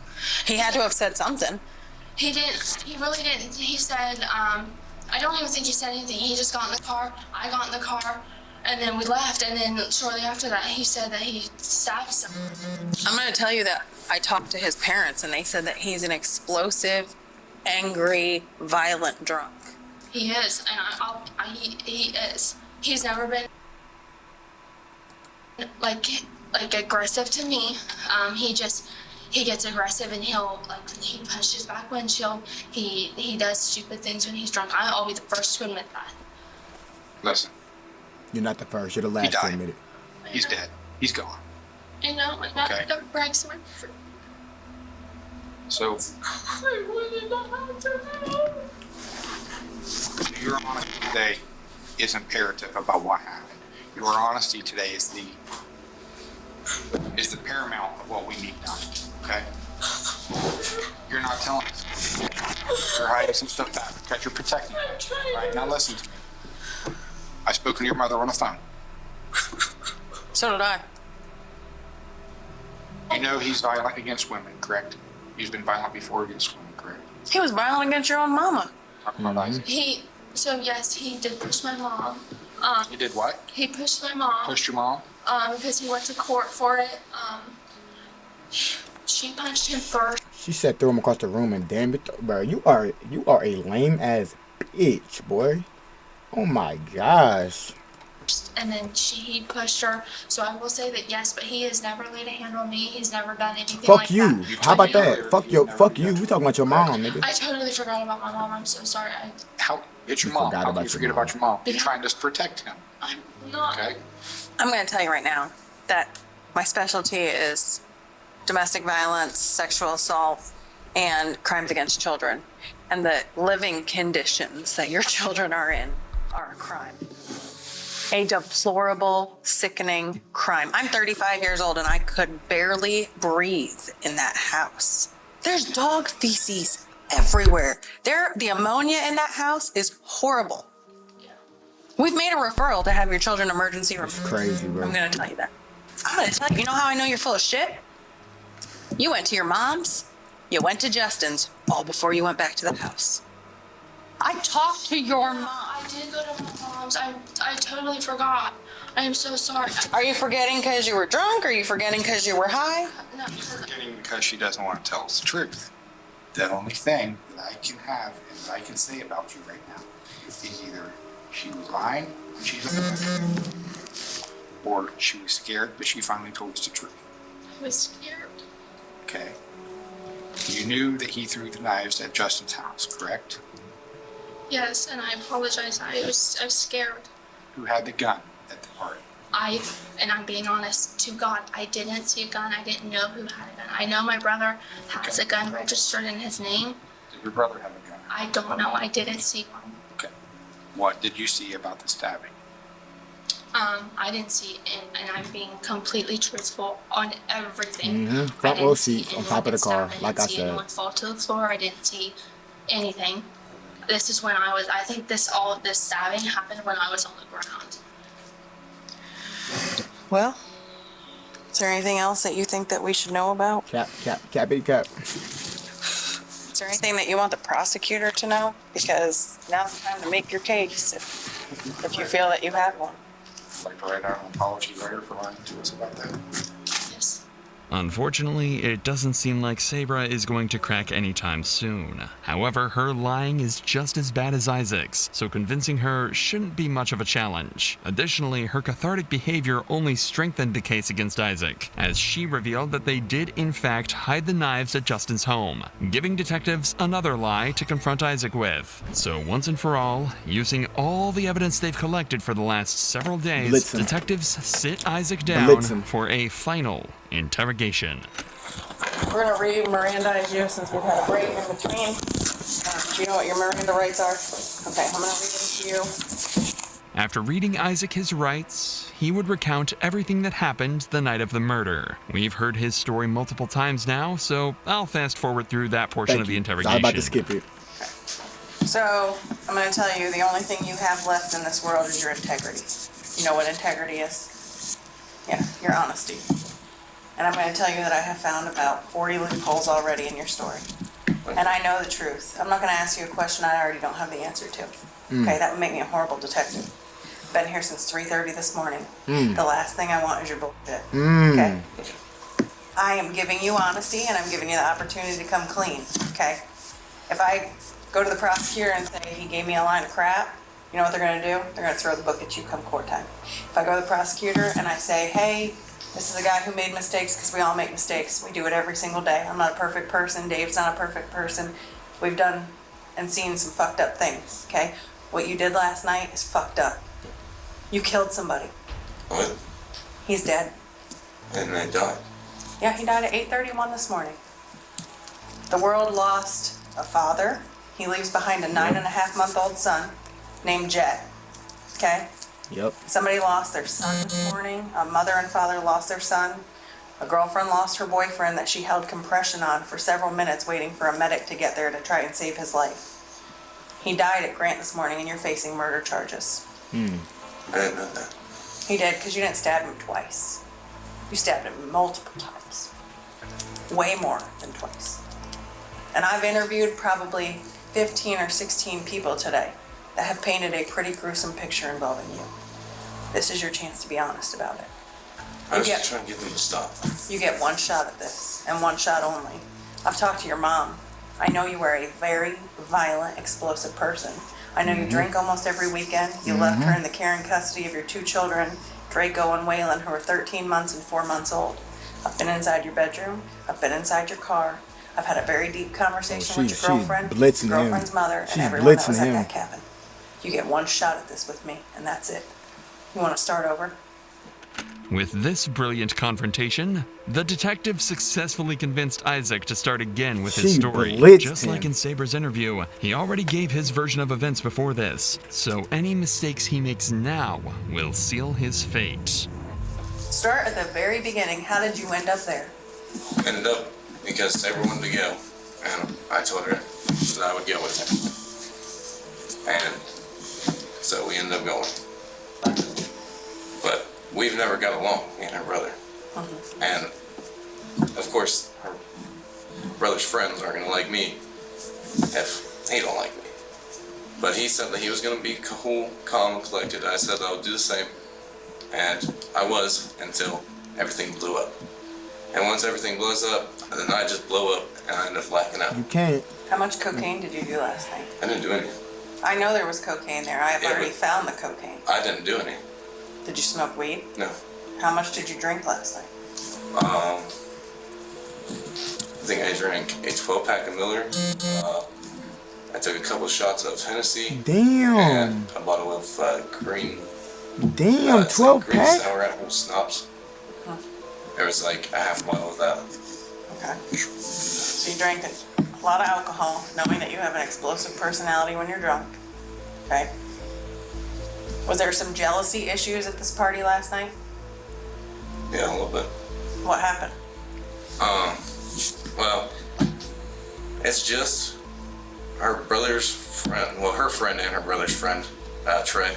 He had to have said something. He didn't. He really didn't. He said, I don't even think he said anything. He just got in the car. I got in the car. And then we left. And then shortly after that, he said that he stabbed someone. I'm going to tell you that I talked to his parents, and they said that he's an explosive, angry, violent drunk. He is. And he is. He's never been like aggressive to me. He gets aggressive, and he punches back windshield. He does stupid things when he's drunk. I'll be the first to admit that. Listen. You're not the first. You're the last to admit it. He's dead. He's gone. I know, and that breaks my heart. So, I really don't have to know. your honesty today is imperative about what happened. Your honesty today is the paramount of what we need done. Okay? You're not telling us. You're hiding some stuff back because you're protecting it. Right? Now listen to me. I've spoken to your mother on the phone. So did I. You know he's violent against women, correct? He's been violent before against women, correct? He was violent against your own mama. Talking about Isaac. Yes, he did push my mom. He did what? He pushed my mom. Pushed your mom? Because he went to court for it. She punched him first. She said throw him across the room, and damn it, bro, you are a lame ass bitch, boy. Oh my gosh. And then he pushed her. So I will say that yes, but he has never laid a hand on me. He's never done anything Fuck like you. that. How about that? Fuck you. We talking about your mom, nigga. I totally forgot about my mom. I'm so sorry. It's your mom. How can you forget about your mom? You're trying to protect him. I'm not. Okay? I'm going to tell you right now that my specialty is domestic violence, sexual assault, and crimes against children. And the living conditions that your children are in are a crime. A deplorable, sickening crime. I'm 35 years old and I could barely breathe in that house. There's dog feces everywhere. The ammonia in that house is horrible. We've made a referral to have your children emergency room. It's crazy, bro. I'm gonna tell you that. I'm gonna tell you. You know how I know you're full of shit? You went to your mom's. You went to Justin's all before you went back to the house. I talked to your mom. I did go to my mom's. I totally forgot. I am so sorry. Are you forgetting because you were drunk? Or are you forgetting because you were high? No. You're forgetting because she doesn't want to tell us the truth. The only thing that I can have and that I can say about you right now is either she was lying when she took the or she was scared, but she finally told us the truth. I was scared. Okay. You knew that he threw the knives at Justin's house, correct? Yes, and I apologize. I was scared. Who had the gun at the party? And I'm being honest, to God, I didn't see a gun. I didn't know who had a gun. I know my brother has a gun registered in his name. Did your brother have a gun? I don't know. I didn't see one. Okay. What did you see about the stabbing? I didn't see, and I'm being completely truthful on everything. Front row seat on top of the car, like I I didn't see anyone said. fall to the floor. I didn't see anything. This is when I think all of this stabbing happened when I was on the ground. Well, is there anything else that you think that we should know about? Cappity cap. Is there anything that you want the prosecutor to know? Because now's the time to make your case if you feel that you have one. Like to write out an apology letter for lying to us about that? Yes. Unfortunately, it doesn't seem like Sabra is going to crack anytime soon. However, her lying is just as bad as Isaac's, so convincing her shouldn't be much of a challenge. Additionally, her cathartic behavior only strengthened the case against Isaac, as she revealed that they did in fact hide the knives at Justin's home, giving detectives another lie to confront Isaac with. So once and for all, using all the evidence they've collected for the last several days, detectives sit Isaac down for a final interrogation. We're going to re-Mirandize you since we've had a break in between. Do you know what your Miranda rights are? Okay, I'm going to read them to you. After reading Isaac his rights, he would recount everything that happened the night of the murder. We've heard his story multiple times now, so I'll fast forward through that portion of the interrogation. I'm about to skip it. So, I'm going to tell you, the only thing you have left in this world is your integrity. You know what integrity is? Yeah, your honesty. And I'm going to tell you that I have found about 40 loopholes already in your story. And I know the truth. I'm not going to ask you a question I already don't have the answer to. Okay, that would make me a horrible detective. Been here since 3:30 this morning. The last thing I want is your bullshit. Okay? I am giving you honesty and I'm giving you the opportunity to come clean. Okay? If I go to the prosecutor and say he gave me a line of crap, you know what they're going to do? They're going to throw the book at you come court time. If I go to the prosecutor and I say, hey, this is a guy who made mistakes, because we all make mistakes. We do it every single day. I'm not a perfect person. Dave's not a perfect person. We've done and seen some fucked up things, okay? What you did last night is fucked up. You killed somebody. What? He's dead. And I died. Yeah, he died at 8:31 this morning. The world lost a father. He leaves behind a 9.5-month-old son named Jet, okay? Yep. Somebody lost their son this morning. A mother and father lost their son. A girlfriend lost her boyfriend that she held compression on for several minutes waiting for a medic to get there to try and save his life. He died at Grant this morning and you're facing murder charges. I didn't know that. He did because you didn't stab him twice. You stabbed him multiple times. Way more than twice. And I've interviewed probably 15 or 16 people today that have painted a pretty gruesome picture involving you. This is your chance to be honest about it. I was just trying to get them to stop. You get one shot at this, and one shot only. I've talked to your mom. I know you are a very violent, explosive person. I know you drink almost every weekend. You left her in the care and custody of your 2 children, Draco and Waylon, who are 13 months and 4 months old. I've been inside your bedroom. I've been inside your car. I've had a very deep conversation with your girlfriend, your girlfriend's mother, and everyone that was at that cabin. You get one shot at this with me, and that's it. You want to start over? With this brilliant confrontation, the detective successfully convinced Isaac to start again with his story. Just like in Sabra's interview, he already gave his version of events before this, so any mistakes he makes now will seal his fate. Start at the very beginning. How did you end up there? Ended up because Sabra wanted to go, and I told her that I would go with her. And so we ended up going. we've never got along, me and her brother. And of course, her brother's friends aren't gonna like me if he don't like me. But he said that he was gonna be cool, calm, and collected. I said I would do the same, and I was until everything blew up. And once everything blows up, then I just blow up and I end up blacking out. You can't. How much cocaine did you do last night? I didn't do anything. I know there was cocaine there. I have Yeah, already but- found the cocaine. I didn't do any. Did you smoke weed? No. How much did you drink last night? I think I drank a 12-pack of Miller. I took a couple shots of Hennessy. Damn. And a bottle of green. Damn, it's like 12 green pack? sour apple schnapps. There was like a half bottle of that. Okay. So you drank a lot of alcohol, knowing that you have an explosive personality when you're drunk. Okay. Was there some jealousy issues at this party last night? Yeah, a little bit. What happened? Well, it's just her brother's friend, well, her friend and her brother's friend, Trey.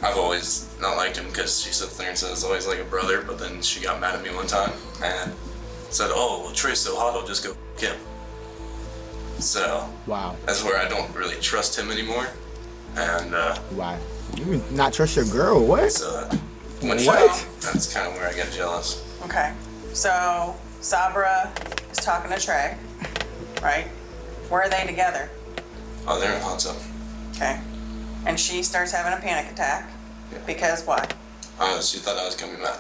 I've always not liked him because she sits there and says always like a brother, but then she got mad at me one time and said, oh, well, Trey's so hot, I'll just go f*** him. So, Wow. that's where I don't really trust him anymore. And, Why? You would not trust your girl? What? so when she- What? that's kind of where I get jealous. Okay. So Sabra is talking to Trey, right? Where are they together? Oh, they're in the hot tub. Okay. And she starts having a panic attack. Because why? She thought I was gonna be mad.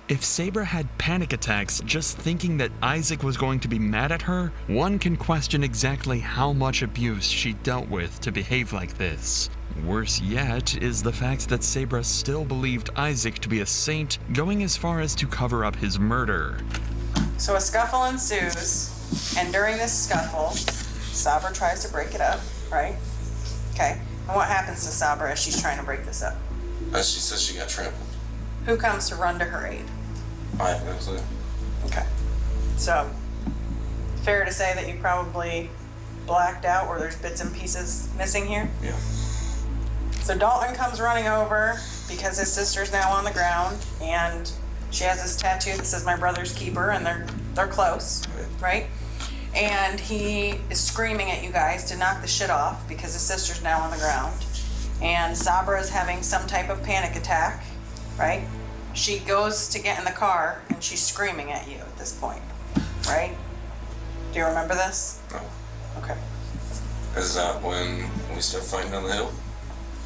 If Sabra had panic attacks just thinking that Isaac was going to be mad at her, one can question exactly how much abuse she dealt with to behave like this. Worse yet is the fact that Sabra still believed Isaac to be a saint, going as far as to cover up his murder. So a scuffle ensues, and during this scuffle, Sabra tries to break it up, right? Okay. And what happens to Sabra as she's trying to break this up? She says she got trampled. Who comes to run to her aid? I have no clue. Okay. So, fair to say that you probably blacked out or there's bits and pieces missing here? Yeah. So Dalton comes running over because his sister's now on the ground and she has this tattoo that says my brother's keeper and they're close, right? And he is screaming at you guys to knock the shit off because his sister's now on the ground. And Sabra is having some type of panic attack, right? She goes to get in the car and she's screaming at you at this point, right? Do you remember this? No. Okay. Is that when we start fighting on the hill?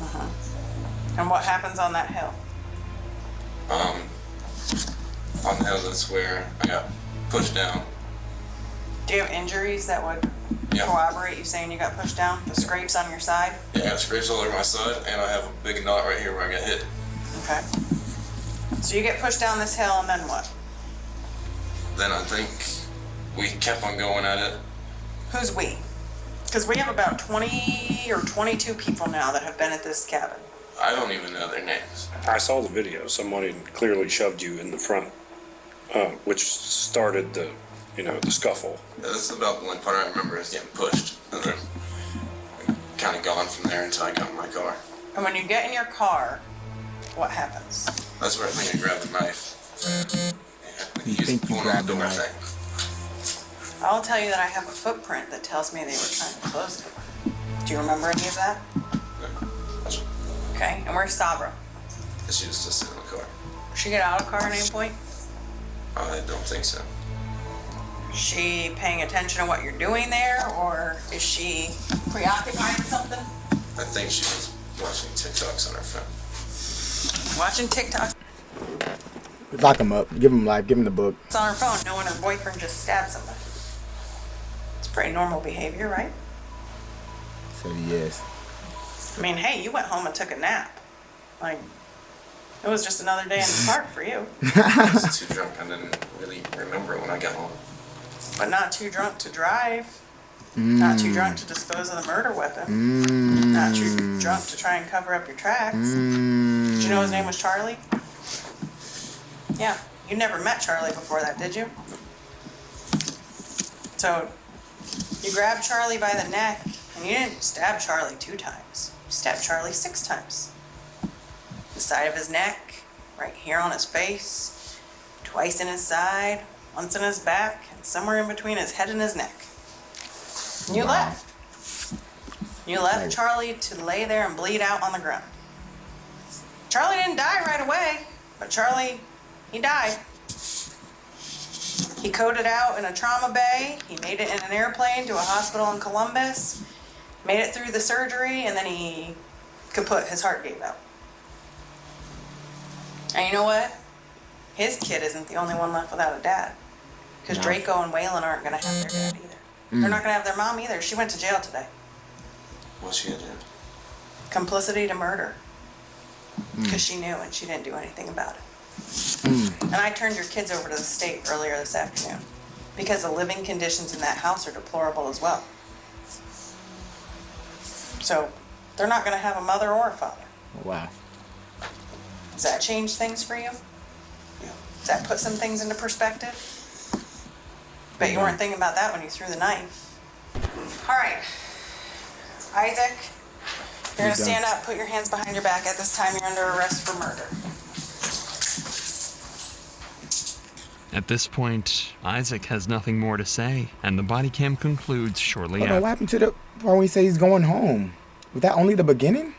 Uh-huh. And what happens on that hill? On the hill, that's where I got pushed down. Do you have injuries that would corroborate you saying you got pushed down? The scrapes on your side? Yeah, I got scrapes all over my side, and I have a big knot right here where I got hit. Okay. So you get pushed down this hill, and then what? Then I think we kept on going at it. Who's we? Because we have about 20 or 22 people now that have been at this cabin. I don't even know their names. I saw the video. Somebody clearly shoved you in the front, which started the scuffle. That's about the only part I remember is getting pushed. And then kind of gone from there until I got in my car. And when you get in your car, what happens? That's where I think I grabbed the knife. You think you grabbed the knife? I'll tell you that I have a footprint that tells me they were trying to close it. Do you remember any of that? Okay, and where's Sabra? She was just sitting in the car. Did she get out of the car at any point? I don't think so. Is she paying attention to what you're doing there, or is she preoccupied with something? I think she was watching TikToks on her phone. Watching TikTok Lock him up. Give him life. Give him the book. on her phone, knowing her boyfriend just stabbed somebody. It's pretty normal behavior, right? So yes. I mean, hey, you went home and took a nap. Like, it was just another day in the park for you. I was too drunk. I didn't really remember it when I got home. But not too drunk to drive. Not too drunk to dispose of the murder weapon. Not too drunk to try and cover up your tracks. Did you know his name was Charlie? Yeah. You never met Charlie before that, did you? So, you grabbed Charlie by the neck, and you didn't stab Charlie 2 times. You stabbed Charlie 6 times. The side of his neck, right here on his face, twice in his side, once in his back, and somewhere in between his head and his neck. And you left. You left Charlie to lay there and bleed out on the ground. Charlie didn't die right away, but Charlie, he died. He coded out in a trauma bay. He made it in an airplane to a hospital in Columbus, made it through the surgery, and then he kaput, his heart gave out. And you know what? His kid isn't the only one left without a dad. Because Draco and Waylon aren't going to have their dad either. They're not going to have their mom either. She went to jail today. What's she gonna do? Complicity to murder. Because she knew and she didn't do anything about it. And I turned your kids over to the state earlier this afternoon. Because the living conditions in that house are deplorable as well. So, they're not going to have a mother or a father. Wow. Does that change things for you? Does that put some things into perspective? Bet you weren't thinking about that when you threw the knife. All right. Isaac, you're going to stand up, put your hands behind your back. At this time, you're under arrest for murder. At this point, Isaac has nothing more to say, and the body cam concludes shortly Hold on, after. what happened to the part when he said he's going home? Was that only the beginning?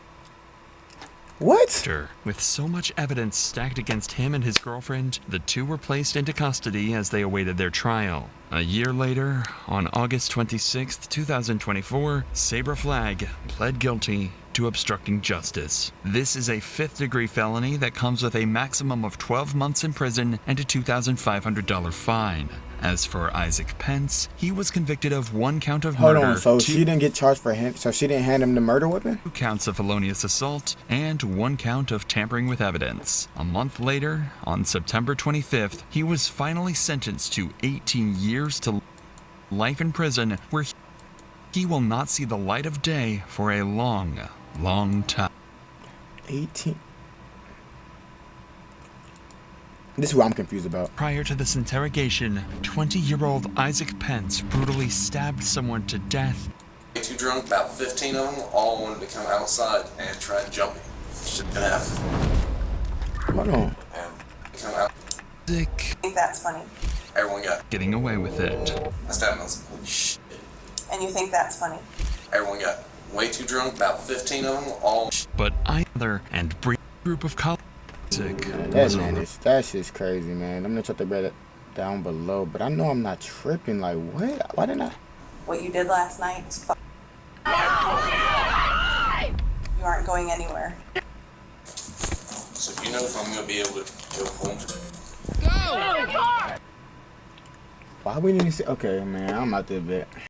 What? With so much evidence stacked against him and his girlfriend, the two were placed into custody as they awaited their trial. A year later, on August 26, 2024, Sabra Flagg pled guilty to obstructing justice. This is a 5th-degree felony that comes with a maximum of 12 months in prison and a $2,500 fine. As for Isaac Pence, he was convicted of 1 count of murder. Hold on, so she didn't get charged for him, so she didn't hand him the murder weapon? 2 counts of felonious assault and 1 count of tampering with evidence. A month later, on September 25th, he was finally sentenced to 18 years to life in prison, where he will not see the light of day for a long, long time. 18. This is what I'm confused about. Prior to this interrogation, 20-year-old Isaac Pence brutally stabbed someone to death. Too drunk, about 15 of them all wanted to come outside and try and jump me. Shit gonna happen. Hold on. And come out. Isaac. I think that's funny. Everyone got getting away with it. I stabbed myself. Holy shit. And you think that's funny? Everyone got way too drunk, about 15 of them all. But either and brief group of colleagues. That's just crazy, man. I'm gonna check the bread down below, but I know I'm not tripping. Like, what? Why didn't I? What you did last night is You aren't going anywhere. So do you know if I'm gonna be able to go home? Why we didn't say? Okay, man, I'm out there, bit.